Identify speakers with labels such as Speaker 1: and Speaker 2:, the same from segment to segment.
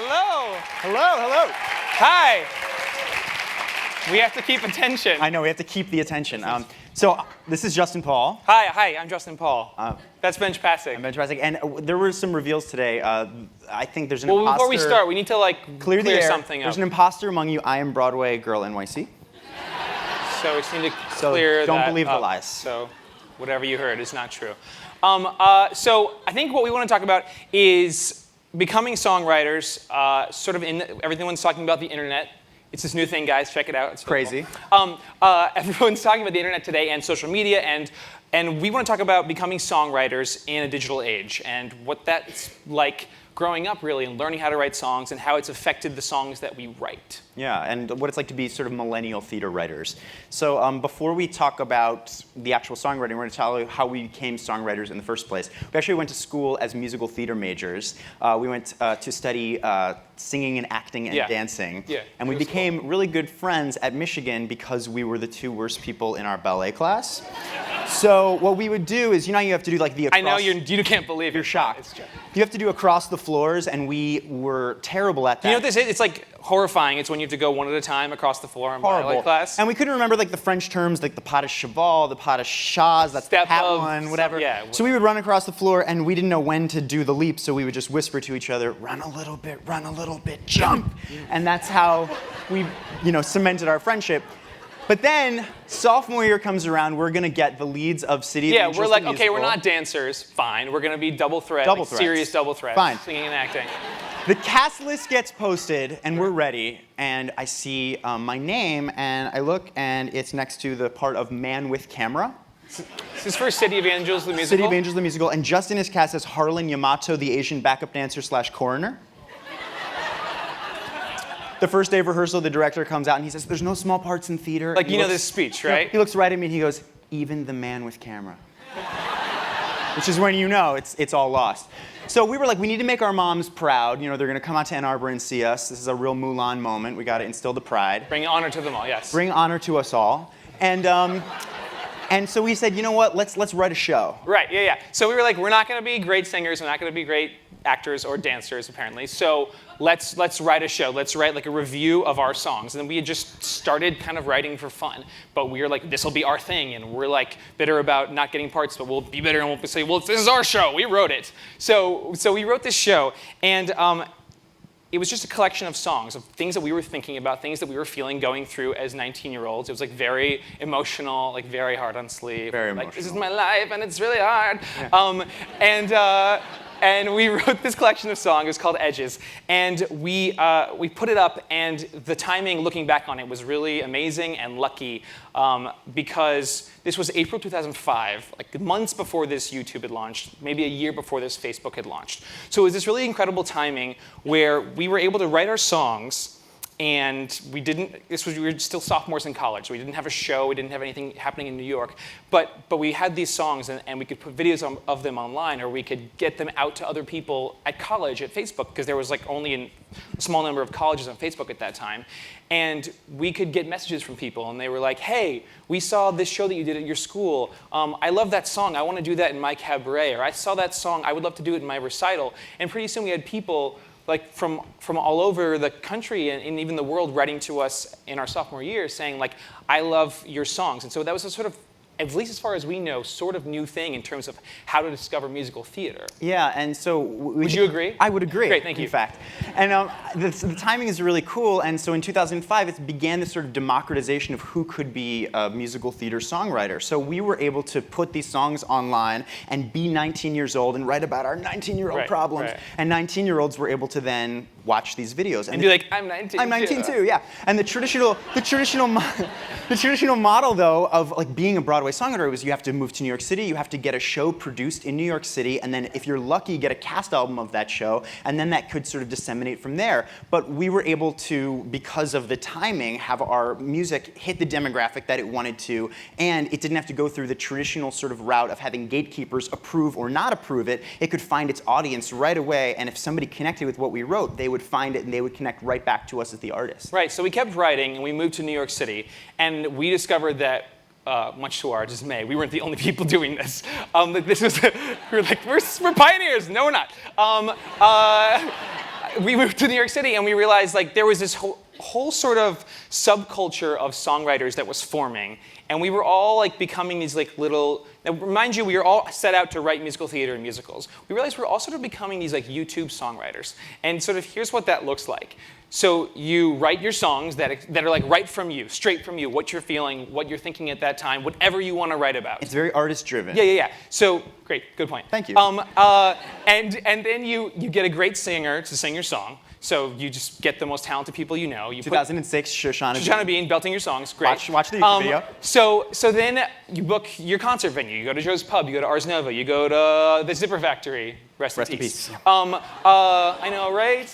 Speaker 1: Hello.
Speaker 2: Hello.
Speaker 1: Hi. We have to keep attention.
Speaker 2: I know, we have to keep the attention. So this is Justin Paul.
Speaker 1: Hi, I'm Justin Paul. That's Benj Pasek.
Speaker 2: I'm Benj Pasek, and there were some reveals today. I think there's an imposter.
Speaker 1: Well, before we start, we need to
Speaker 2: clear the air.
Speaker 1: something up.
Speaker 2: There's an imposter among you. I am Broadway Girl NYC.
Speaker 1: So we just need to clear that
Speaker 2: don't believe
Speaker 1: up.
Speaker 2: the lies.
Speaker 1: So whatever you heard is not true. So I think what we want to talk about is becoming songwriters, sort of everyone's talking about the internet. It's this new thing, guys. Check it out. It's
Speaker 2: crazy.
Speaker 1: Cool. Everyone's talking about the internet today and social media, and we want to talk about becoming songwriters in a digital age and what that's like growing up, really, and learning how to write songs and how it's affected the songs that we write.
Speaker 2: Yeah, and what it's like to be sort of millennial theater writers. So before we talk about the actual songwriting, we're going to tell you how we became songwriters in the first place. We actually went to school as musical theater majors. We went to study singing and acting and dancing.
Speaker 1: Yeah,
Speaker 2: and we became really good friends at Michigan because we were the two worst people in our ballet class. So what we would do is, you know, you have to do like the across...
Speaker 1: I know, you can't believe
Speaker 2: you're shocked. You have to do across the floors, and we were terrible at that.
Speaker 1: You know what this is? It's like horrifying. It's when you have to go one at a time across the floor in ballet class.
Speaker 2: And we couldn't remember like the French terms, like the pas de cheval, the pas de chaz, that's the hat one, whatever.
Speaker 1: Yeah.
Speaker 2: So we would run across the floor, and we didn't know when to do the leap, so we would just whisper to each other, run a little bit, jump. And that's how we, cemented our friendship. But then, sophomore year comes around, we're going to get the leads of City of Angels.
Speaker 1: Yeah, we're like, okay, we're not dancers, fine. We're going to be double threat, serious double threat, singing and acting.
Speaker 2: The cast list gets posted, and we're ready. And I see my name, and I look, and it's next to the part of Man with Camera.
Speaker 1: This is for City of Angels, the musical?
Speaker 2: City of Angels, the musical. And Justin is cast as Harlan Yamato, the Asian backup dancer / coroner. The first day of rehearsal, the director comes out and he says, there's no small parts in theater.
Speaker 1: Like, this speech, right?
Speaker 2: He looks right at me and he goes, even the man with camera. Which is when you know it's all lost. So we were like, we need to make our moms proud. They're going to come out to Ann Arbor and see us. This is a real Mulan moment. We got to instill the pride.
Speaker 1: Bring honor to them all, yes.
Speaker 2: Bring honor to us all. And so we said, you know what, let's write a show.
Speaker 1: Right, yeah. So we were like, we're not going to be great singers. We're not going to be great actors or dancers, apparently. So let's write a show. Let's write like a review of our songs. And then we had just started kind of writing for fun. But we were like, this will be our thing. And we're like bitter about not getting parts, but we'll be bitter and we'll say, well, this is our show. We wrote it. So we wrote this show. And it was just a collection of songs, of things that we were thinking about, things that we were feeling going through as 19-year-olds. It was like very emotional, like very hard on sleeve.
Speaker 2: Very emotional.
Speaker 1: Like, this is my life and it's really hard. Yeah. And we wrote this collection of songs. It was called Edges. And we put it up, and the timing, looking back on it, was really amazing and lucky because this was April 2005, like months before this YouTube had launched, maybe a year before this Facebook had launched. So it was this really incredible timing where we were able to write our songs. And we were still sophomores in college, so we didn't have a show, we didn't have anything happening in New York, but we had these songs, and we could put videos of them online, or we could get them out to other people at college at Facebook, because there was like only a small number of colleges on Facebook at that time, and we could get messages from people, and they were like, hey, we saw this show that you did at your school, I love that song, I want to do that in my cabaret, or I saw that song, I would love to do it in my recital, and pretty soon we had people like from all over the country and even the world writing to us in our sophomore year saying like, I love your songs. And so that was a sort of, at least as far as we know, sort of new thing in terms of how to discover musical theater.
Speaker 2: Yeah, and so...
Speaker 1: Would you agree?
Speaker 2: I would agree.
Speaker 1: Great, thank you.
Speaker 2: In fact. And the timing is really cool, and so in 2005, it began this sort of democratization of who could be a musical theater songwriter. So we were able to put these songs online and be 19 years old and write about our 19-year-old problems, and 19-year-olds were able to then watch these videos.
Speaker 1: And be like, I'm 19
Speaker 2: I'm 19 too, yeah. And the traditional model, though, of like being a Broadway songwriter was you have to move to New York City, you have to get a show produced in New York City, and then if you're lucky, get a cast album of that show, and then that could sort of disseminate from there. But we were able to, because of the timing, have our music hit the demographic that it wanted to, and it didn't have to go through the traditional sort of route of having gatekeepers approve or not approve it. It could find its audience right away, and if somebody connected with what we wrote, they would find it and they would connect right back to us as the artist.
Speaker 1: Right, so we kept writing, and we moved to New York City, and we discovered that much to our dismay, we weren't the only people doing this. This was, we were like, we're pioneers. No, we're not. we moved to New York City and we realized like there was this whole sort of subculture of songwriters that was forming, and we were all like becoming these like little. Now, mind you, we were all set out to write musical theater and musicals. We realized we were all sort of becoming these like YouTube songwriters, and sort of here's what that looks like. So you write your songs that are like right from you, straight from you, what you're feeling, what you're thinking at that time, whatever you want to write about.
Speaker 2: It's very artist-driven.
Speaker 1: Yeah. So great, good point.
Speaker 2: Thank you.
Speaker 1: And then you get a great singer to sing your song. So you just get the most talented people you know.
Speaker 2: 2006, Shoshana
Speaker 1: Bean belting your songs, great.
Speaker 2: Watch the YouTube video.
Speaker 1: So then you book your concert venue. You go to Joe's Pub, you go to Ars Nova, you go to the Zipper Factory. Rest in peace. I know, right?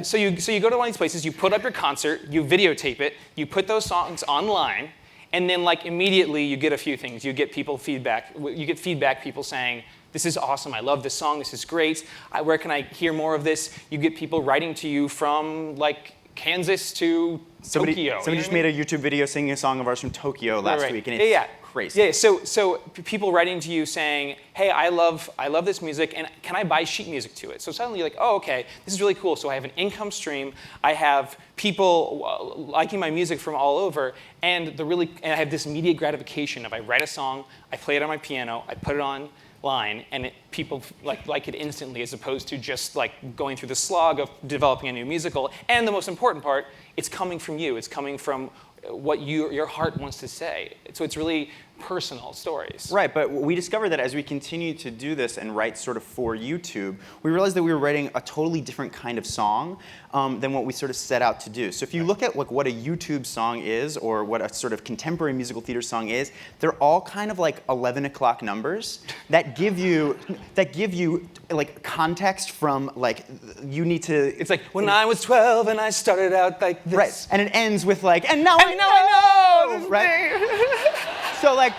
Speaker 1: So you go to one of these places, you put up your concert, you videotape it, you put those songs online, and then like immediately you get a few things. You get feedback, people saying, this is awesome, I love this song, this is great. Where can I hear more of this? You get people writing to you from like Kansas to Tokyo.
Speaker 2: Somebody just made a YouTube video singing a song of ours from Tokyo last week, and it's crazy.
Speaker 1: Yeah, so people writing to you saying, hey, I love this music, and can I buy sheet music to it? So suddenly you're like, oh, okay, this is really cool. So I have an income stream. I have people liking my music from all over, and I have this immediate gratification of I write a song, I play it on my piano, I put it online, and people like it instantly, as opposed to just like going through the slog of developing a new musical. And the most important part, it's coming from you. It's coming from what your heart wants to say. So it's really personal stories.
Speaker 2: Right, but we discovered that as we continued to do this and write sort of for YouTube, we realized that we were writing a totally different kind of song than what we sort of set out to do. So if you look at like what a YouTube song is, or what a sort of contemporary musical theater song is, they're all kind of like 11 o'clock numbers that give you like context from like you need to.
Speaker 1: It's like when I was 12 and I started out like this.
Speaker 2: Right, and it ends with like, and now I know, right? So like,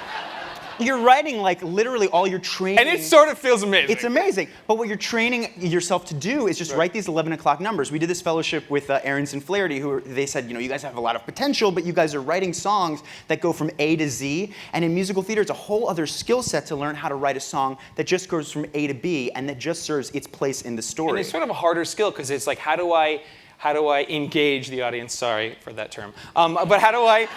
Speaker 2: you're writing like literally all your training.
Speaker 1: And it sort of feels amazing.
Speaker 2: It's amazing. But what you're training yourself to do is just write these 11 o'clock numbers. We did this fellowship with Aarons and Flaherty, they said, you guys have a lot of potential, but you guys are writing songs that go from A to Z. And in musical theater, it's a whole other skill set to learn how to write a song that just goes from A to B and that just serves its place in the story.
Speaker 1: And it's sort of a harder skill, because it's like, how do I engage the audience? Sorry for that term. But how do I...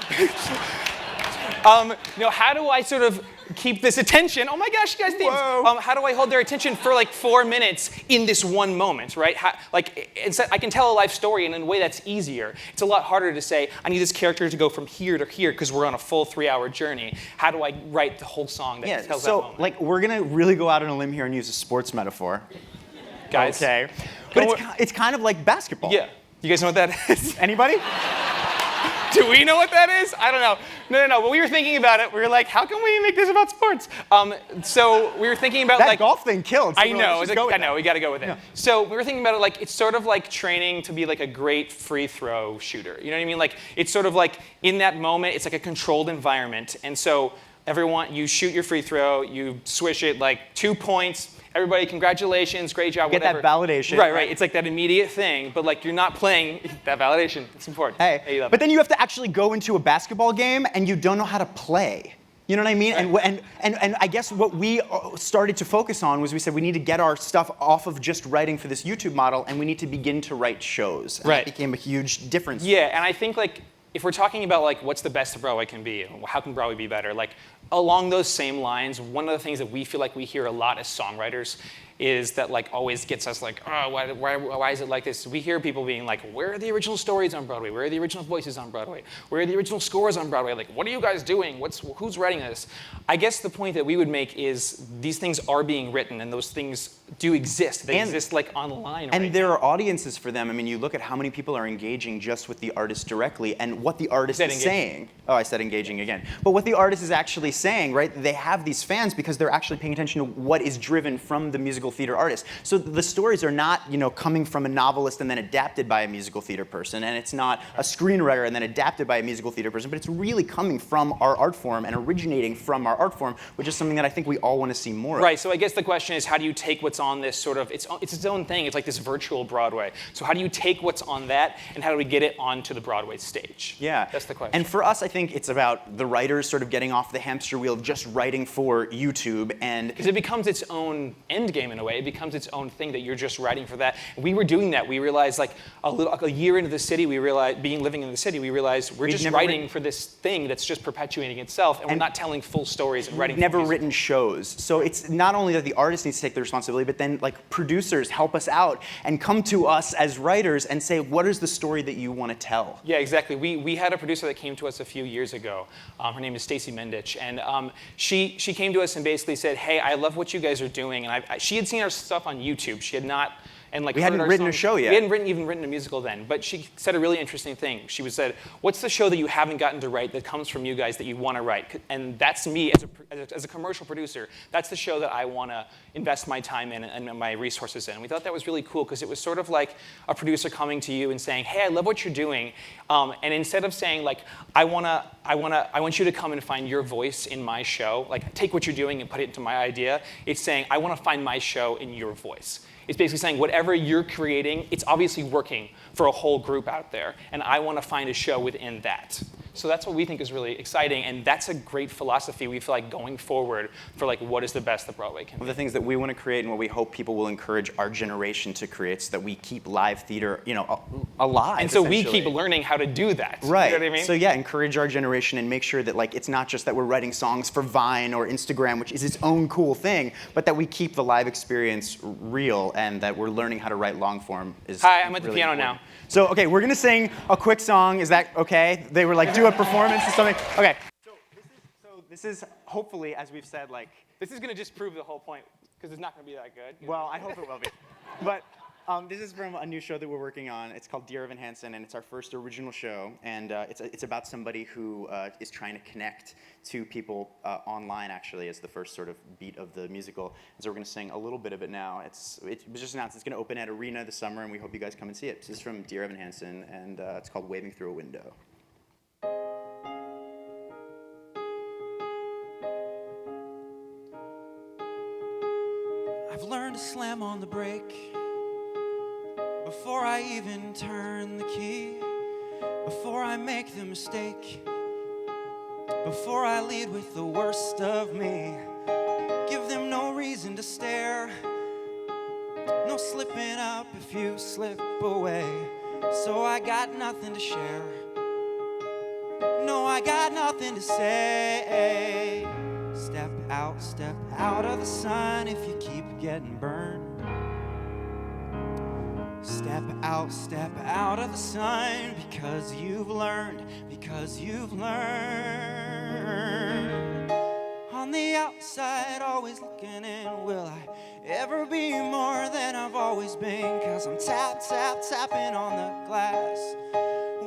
Speaker 1: how do I sort of keep this attention? Oh my gosh, you guys, themes. How do I hold their attention for like 4 minutes in this one moment, right? I can tell a life story in a way that's easier. It's a lot harder to say, I need this character to go from here to here because we're on a full 3-hour journey. How do I write the whole song that tells that moment?
Speaker 2: So like we're gonna really go out on a limb here and use a sports metaphor.
Speaker 1: Guys.
Speaker 2: Okay. But it's kind of like basketball.
Speaker 1: Yeah. You guys know what that is?
Speaker 2: Anybody?
Speaker 1: Do we know what that is? I don't know. No. But we were thinking about it. We were like, how can we make this about sports? So we were thinking about
Speaker 2: that golf thing killed. So
Speaker 1: I know. I know. We got to go with it. Yeah. So we were thinking about it like it's sort of like training to be like a great free throw shooter. You know what I mean? Like it's sort of like in that moment, it's like a controlled environment, and so you shoot your free throw, you swish it like 2 points. Everybody, congratulations, great job, whatever.
Speaker 2: Get that validation.
Speaker 1: Right. It's like that immediate thing, but like you're not playing that validation. It's important.
Speaker 2: Hey, but then you have to actually go into a basketball game and you don't know how to play. You know what I mean? Right. And I guess what we started to focus on was we said we need to get our stuff off of just writing for this YouTube model, and we need to begin to write shows. And
Speaker 1: right.
Speaker 2: That became a huge difference.
Speaker 1: Yeah, and I think like if we're talking about like what's the best Broadway can be, how can Broadway be better? Like along those same lines, one of the things that we feel like we hear a lot as songwriters is that like always gets us like, oh, why is it like this? We hear people being like, where are the original stories on Broadway? Where are the original voices on Broadway? Where are the original scores on Broadway? Like, what are you guys doing? Who's writing this? I guess the point that we would make is these things are being written, and those things do exist. They exist like online.
Speaker 2: And there are audiences for them. I mean, you look at how many people are engaging just with the artist directly, and what the artist is saying. Oh, I said engaging again. But what the artist is actually saying, right? They have these fans because they're actually paying attention to what is driven from the musical theater artist. So the stories are not, coming from a novelist and then adapted by a musical theater person, and it's not a screenwriter and then adapted by a musical theater person, but it's really coming from our art form and originating from our art form, which is something that I think we all want to see more of.
Speaker 1: Right, so I guess the question is, how do you take what's on this sort of, it's its own thing, it's like this virtual Broadway. So how do you take what's on that, and how do we get it onto the Broadway stage?
Speaker 2: Yeah.
Speaker 1: That's the question.
Speaker 2: And for us, I think it's about the writers sort of getting off the hamster wheel of just writing for YouTube, and
Speaker 1: because it becomes its own end game in in a way. It becomes its own thing that you're just writing for that. And we were doing that. We realized like a year into the city, we realized, living in the city, we realized we're just writing for this thing that's just perpetuating itself, and we're not telling full stories and writing.
Speaker 2: We've never written shows. So it's not only that the artist needs to take the responsibility, but then like producers help us out and come to us as writers and say, what is the story that you want to tell?
Speaker 1: Yeah, exactly. We had a producer that came to us a few years ago. Her name is Stacy Mendich, and she came to us and basically said, hey, I love what you guys are doing. And she had seen our stuff on YouTube. She had not, and like
Speaker 2: we hadn't written a show yet.
Speaker 1: We hadn't even written a musical then. But she said a really interesting thing. She said, what's the show that you haven't gotten to write that comes from you guys that you want to write? And that's me as a commercial producer. That's the show that I want to invest my time in and my resources in. And we thought that was really cool because it was sort of like a producer coming to you and saying, hey, I love what you're doing. And instead of saying like, I want you to come and find your voice in my show, like take what you're doing and put it into my idea, it's saying, I want to find my show in your voice. It's basically saying whatever you're creating, it's obviously working for a whole group out there, and I want to find a show within that. So that's what we think is really exciting, and that's a great philosophy we feel like going forward for like what is the best that Broadway can be.
Speaker 2: One of the things that we want to create and what we hope people will encourage our generation to create so that we keep live theater, alive.
Speaker 1: And so we keep learning how to do that.
Speaker 2: Right.
Speaker 1: You know what I mean?
Speaker 2: So yeah, encourage our generation and make sure that like it's not just that we're writing songs for Vine or Instagram, which is its own cool thing, but that we keep the live experience real and that we're learning how to write long form is
Speaker 1: Hi, I'm at the
Speaker 2: really
Speaker 1: piano
Speaker 2: important.
Speaker 1: now.
Speaker 2: So okay, we're gonna sing a quick song. Is that okay? They were like, do a performance or something. Okay. So this is hopefully, as we've said, like
Speaker 1: this is going to just prove the whole point because it's not going to be that good.
Speaker 2: Well, I hope it will be. But this is from a new show that we're working on. It's called Dear Evan Hansen, and it's our first original show. And it's about somebody who is trying to connect to people online, actually, as the first sort of beat of the musical. And so we're going to sing a little bit of it now. It was just announced it's going to open at Arena this summer, and we hope you guys come and see it. This is from Dear Evan Hansen, and it's called Waving Through a Window.
Speaker 3: I've learned to slam on the brake before I even turn the key, before I make the mistake, before I lead with the worst of me. Give them no reason to stare, no slipping up if you slip away. So I got nothing to share, no, I got nothing to say. Step out of the sun if you keep getting burned. Step out of the sun because you've learned, On the outside, always looking in, will I ever be more than I've always been? 'Cause I'm tapping on the glass,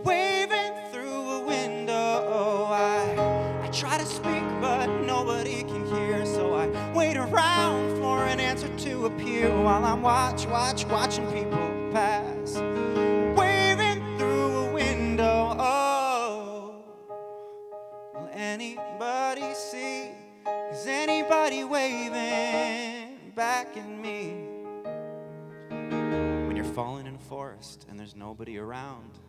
Speaker 3: waving through a window. I try to speak, but nobody can hear, so I wait around for an answer to appear while I'm watching people pass, waving through a window. Will anybody see? Is anybody waving back at me? When you're falling in a forest and there's nobody around,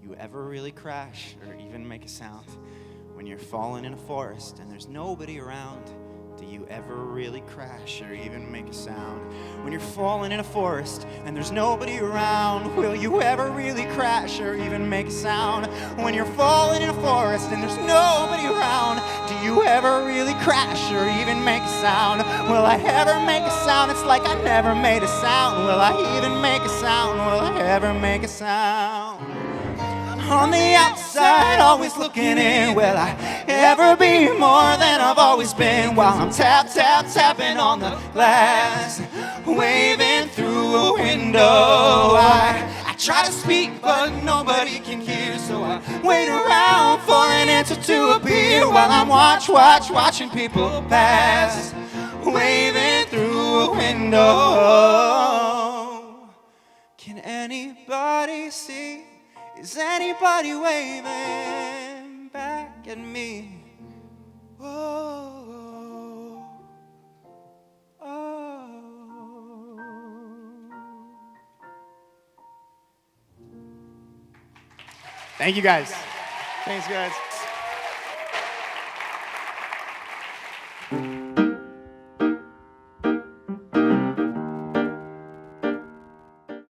Speaker 3: you ever really crash or even make a sound? When you're falling in a forest and there's nobody around, do you ever really crash or even make a sound? When you're falling in a forest and there's nobody around, will you ever really crash or even make a sound? When you're falling in a forest and there's nobody around, do you ever really crash or even make a sound? Will I ever make a sound? It's like I never made a sound. Will I even make a sound? Will I ever make a sound? On the outside, always looking in, will I ever be more than I've always been? While I'm tapping on the glass, waving through a window. I try to speak, but nobody can hear, so I wait around for an answer to appear while I'm watching people pass, waving through a window. Can anybody see? Is anybody waving back at me? Oh, oh.
Speaker 2: Thank you guys. Thanks, guys.